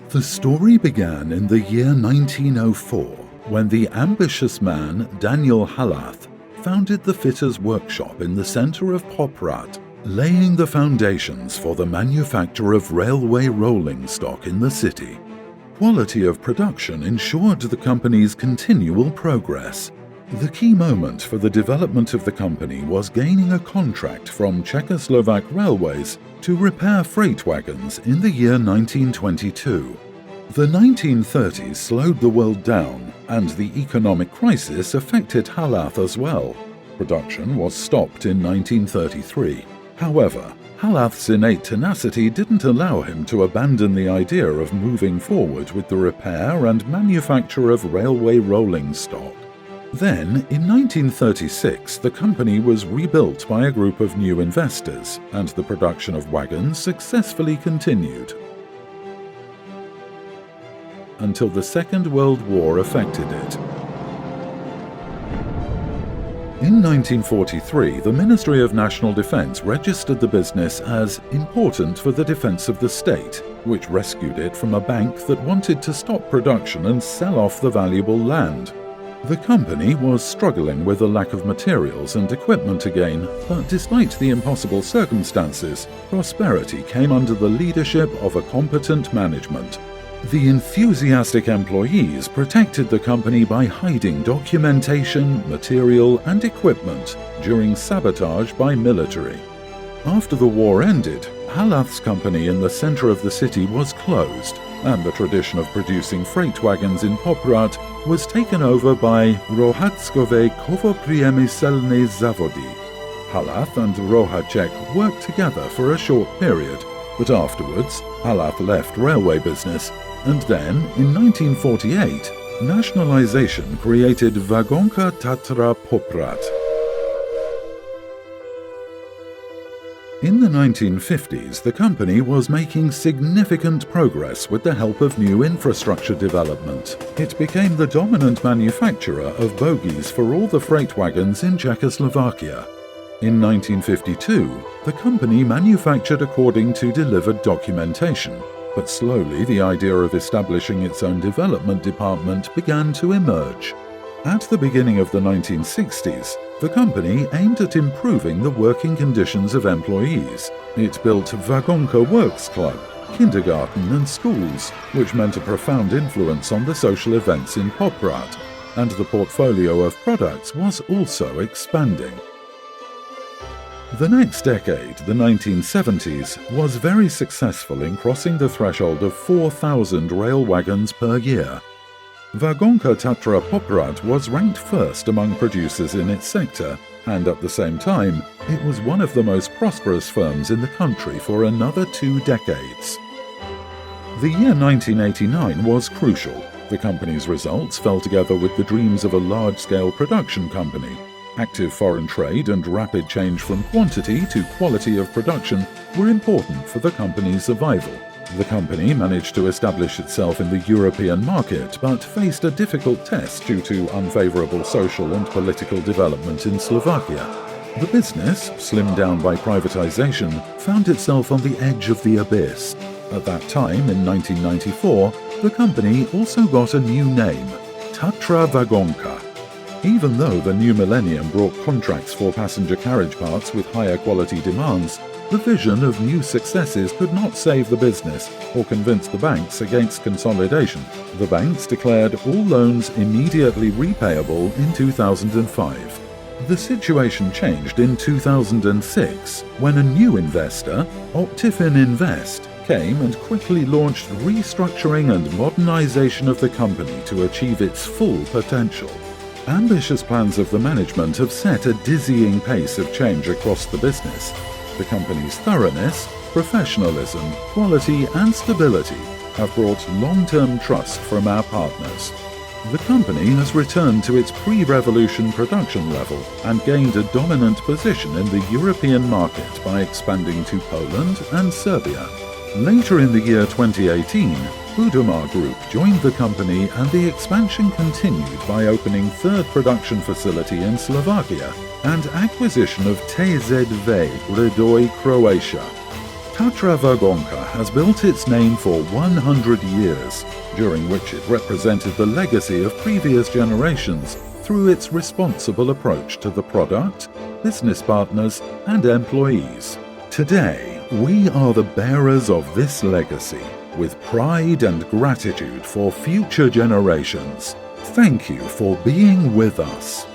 The story began in the year 1904 when the ambitious man Daniel Halath founded the Fitters' Workshop in the center of Poprad, laying the foundations for the manufacture of railway rolling stock in the city. Quality of production ensured the company's continual progress. The key moment for the development of the company was gaining a contract from Czechoslovak Railways to repair freight wagons in the year 1922. The 1930s slowed the world down, and the economic crisis affected Halath as well. Production was stopped in 1933. However, Halath's innate tenacity didn't allow him to abandon the idea of moving forward with the repair and manufacture of railway rolling stock. Then, in 1936, the company was rebuilt by a group of new investors, and the production of wagons successfully continued. Until the Second World War affected it. In 1943, the Ministry of National Defense registered the business as important for the defense of the state, which rescued it from a bank that wanted to stop production and sell off the valuable land. The company was struggling with a lack of materials and equipment again, but despite the impossible circumstances, prosperity came under the leadership of a competent management. The enthusiastic employees protected the company by hiding documentation, material, and equipment during sabotage by military. After the war ended, Halath's company in the center of the city was closed, and the tradition of producing freight wagons in Poprad was taken over by Rohackowe Kowo-Przemysłowe Zawody. Halath and Rohacek worked together for a short period, but afterwards Halath left railway business, and then, in 1948, nationalization created Wagonka Poprad. In the 1950s, the company was making significant progress with the help of new infrastructure development. It became the dominant manufacturer of bogies for all the freight wagons in Czechoslovakia. In 1952, the company manufactured according to delivered documentation, but slowly the idea of establishing its own development department began to emerge. At the beginning of the 1960s, the company aimed at improving the working conditions of employees. It built Wagonka Works Club, kindergarten and schools, which meant a profound influence on the social events in Poprad, and the portfolio of products was also expanding. The next decade, the 1970s, was very successful in crossing the threshold of 4,000 rail wagons per year. Wagonka Poprad was ranked first among producers in its sector, and at the same time, it was one of the most prosperous firms in the country for another 2 decades. The year 1989 was crucial. The company's results fell together with the dreams of a large-scale production company. Active foreign trade and rapid change from quantity to quality of production were important for the company's survival. The company managed to establish itself in the European market, but faced a difficult test due to unfavorable social and political development in Slovakia. The business, slimmed down by privatization, found itself on the edge of the abyss. At that time, in 1994, the company also got a new name, Tatravagonka. Even though the new millennium brought contracts for passenger carriage parts with higher quality demands, the vision of new successes could not save the business or convince the banks against consolidation. The banks declared all loans immediately repayable in 2005. The situation changed in 2006 when a new investor, Optifin Invest, came and quickly launched restructuring and modernization of the company to achieve its full potential. Ambitious plans of the management have set a dizzying pace of change across the business. The company's thoroughness, professionalism, quality and stability have brought long-term trust from our partners. The company has returned to its pre-revolution production level and gained a dominant position in the European market by expanding to Poland and Serbia. Later in the year 2018, Budimar Group joined the company and the expansion continued by opening third production facility in Slovakia and acquisition of TZV Redoj Croatia. Tatravagonka has built its name for 100 years, during which it represented the legacy of previous generations through its responsible approach to the product, business partners, and employees. Today, we are the bearers of this legacy, with pride and gratitude for future generations. Thank you for being with us.